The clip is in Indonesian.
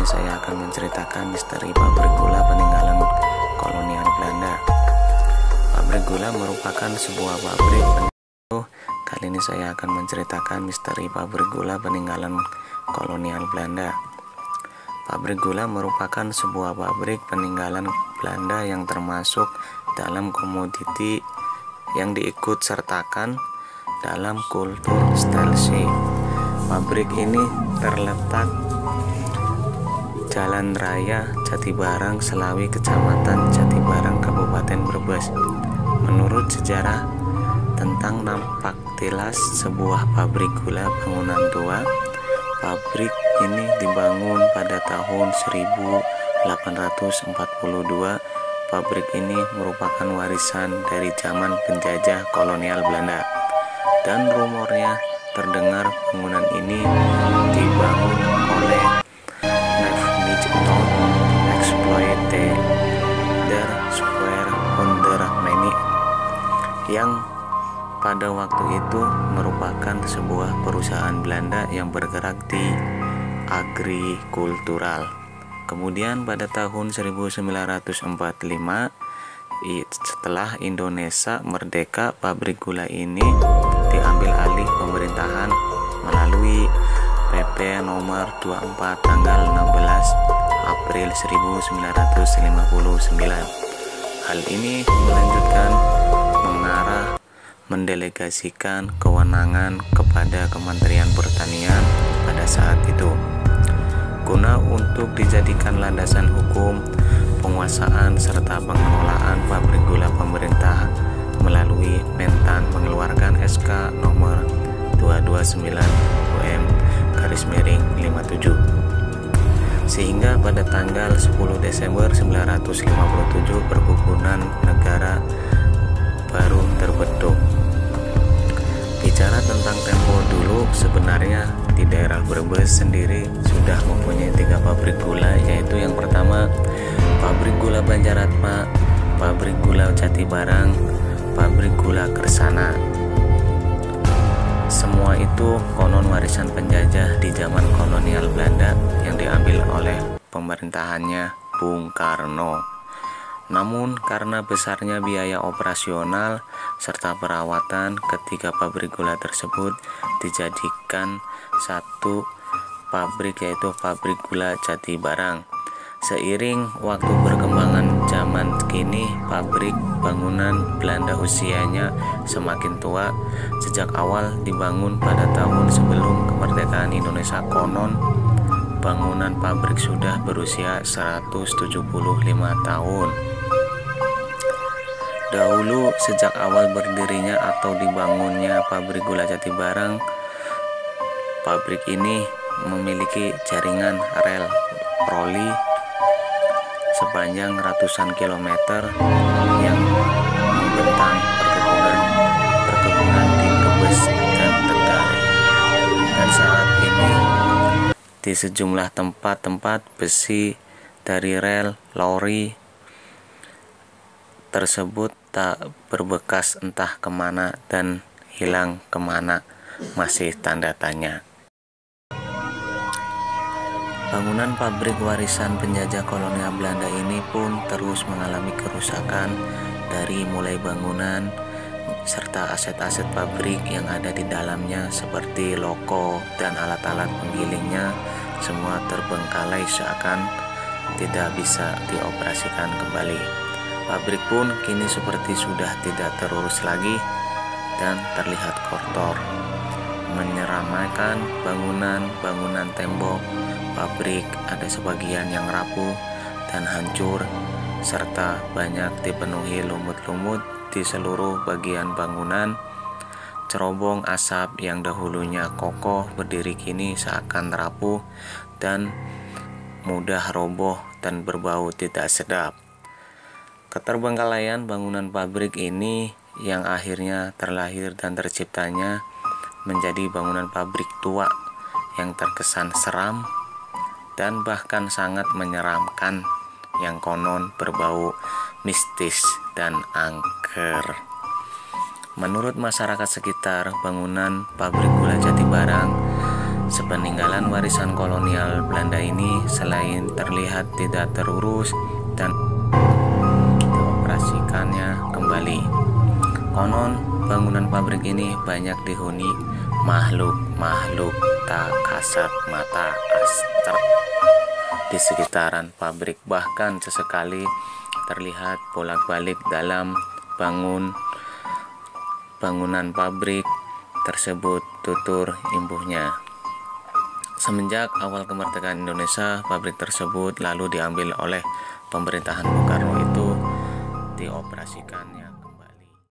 ini saya akan menceritakan misteri pabrik gula peninggalan kolonial Belanda. Pabrik gula merupakan sebuah pabrik Kali ini saya akan menceritakan misteri pabrik gula peninggalan kolonial Belanda. Pabrik gula merupakan sebuah pabrik peninggalan Belanda yang termasuk dalam komoditi yang diikut sertakan dalam kultur Stelsel. Pabrik ini terletak Jalan Raya Jatibarang, Selawi, Kecamatan Jatibarang, Kabupaten Brebes. Menurut sejarah tentang nampak tilas sebuah pabrik gula bangunan tua, pabrik ini dibangun pada tahun 1842. Pabrik ini merupakan warisan dari zaman penjajah kolonial Belanda, dan rumornya terdengar bangunan ini dibangun oleh Navigton Exploiter der Square Under Many, yang pada waktu itu merupakan sebuah perusahaan Belanda yang bergerak di agrikultural. Kemudian pada tahun 1945, setelah Indonesia merdeka, pabrik gula ini diambil alih pemerintahan melalui PP nomor 24 tanggal 16 April 1959. Hal ini melanjutkan mengarah mendelegasikan kewenangan kepada Kementerian Pertanian pada saat itu, guna untuk dijadikan landasan hukum penguasaan serta pengelolaan pabrik gula. Pemerintah melalui Mentan mengeluarkan SK nomor 229 UM/57, sehingga pada tanggal 10 Desember 1957 perkebunan negara baru terbentuk. Bicara tentang tempo dulu, sebenarnya di daerah Brebes sendiri sudah mempunyai 3 pabrik gula, yaitu yang pertama pabrik gula Banjaratma, pabrik gula Jatibarang, pabrik gula Kersana. Semua itu konon warisan penjajah di zaman kolonial Belanda yang diambil oleh pemerintahannya Bung Karno. Namun karena besarnya biaya operasional serta perawatan, ketiga pabrik gula tersebut dijadikan satu pabrik, yaitu pabrik gula Jatibarang. Seiring waktu perkembangan zaman kini, pabrik bangunan Belanda usianya semakin tua. Sejak awal dibangun pada tahun sebelum kemerdekaan Indonesia, konon bangunan pabrik sudah berusia 175 tahun. Dahulu sejak awal berdirinya atau dibangunnya pabrik gula Jatibarang, pabrik ini memiliki jaringan rel troli sepanjang ratusan kilometer yang membentang perkebunan di Brebes dan Tegal. Dan saat ini di sejumlah tempat-tempat besi dari rel lori tersebut tak berbekas entah kemana dan hilang kemana, masih tanda tanya. Bangunan pabrik warisan penjajah kolonial Belanda ini pun terus mengalami kerusakan, dari mulai bangunan serta aset-aset pabrik yang ada di dalamnya seperti loko dan alat-alat penggilingnya, semua terbengkalai seakan tidak bisa dioperasikan kembali. Pabrik pun kini seperti sudah tidak terurus lagi dan terlihat kotor, menyeramkan bangunan tembok pabrik ada sebagian yang rapuh dan hancur, serta banyak dipenuhi lumut-lumut di seluruh bagian bangunan. Cerobong asap yang dahulunya kokoh berdiri kini seakan rapuh dan mudah roboh dan berbau tidak sedap. Keterbengkalaian bangunan pabrik ini yang akhirnya terlahir dan terciptanya menjadi bangunan pabrik tua yang terkesan seram dan bahkan sangat menyeramkan, yang konon berbau mistis dan angker. Menurut masyarakat sekitar, bangunan pabrik gula Jatibarang Sepeninggalan warisan kolonial Belanda ini selain terlihat tidak terurus dan dioperasikannya kembali. Konon bangunan pabrik ini banyak dihuni makhluk-makhluk tak kasat mata astral di sekitaran pabrik, bahkan sesekali terlihat bolak-balik dalam bangunan pabrik tersebut tutur imbuhnya. Semenjak awal kemerdekaan Indonesia, pabrik tersebut lalu diambil oleh pemerintahan Bung Karno itu dioperasikannya.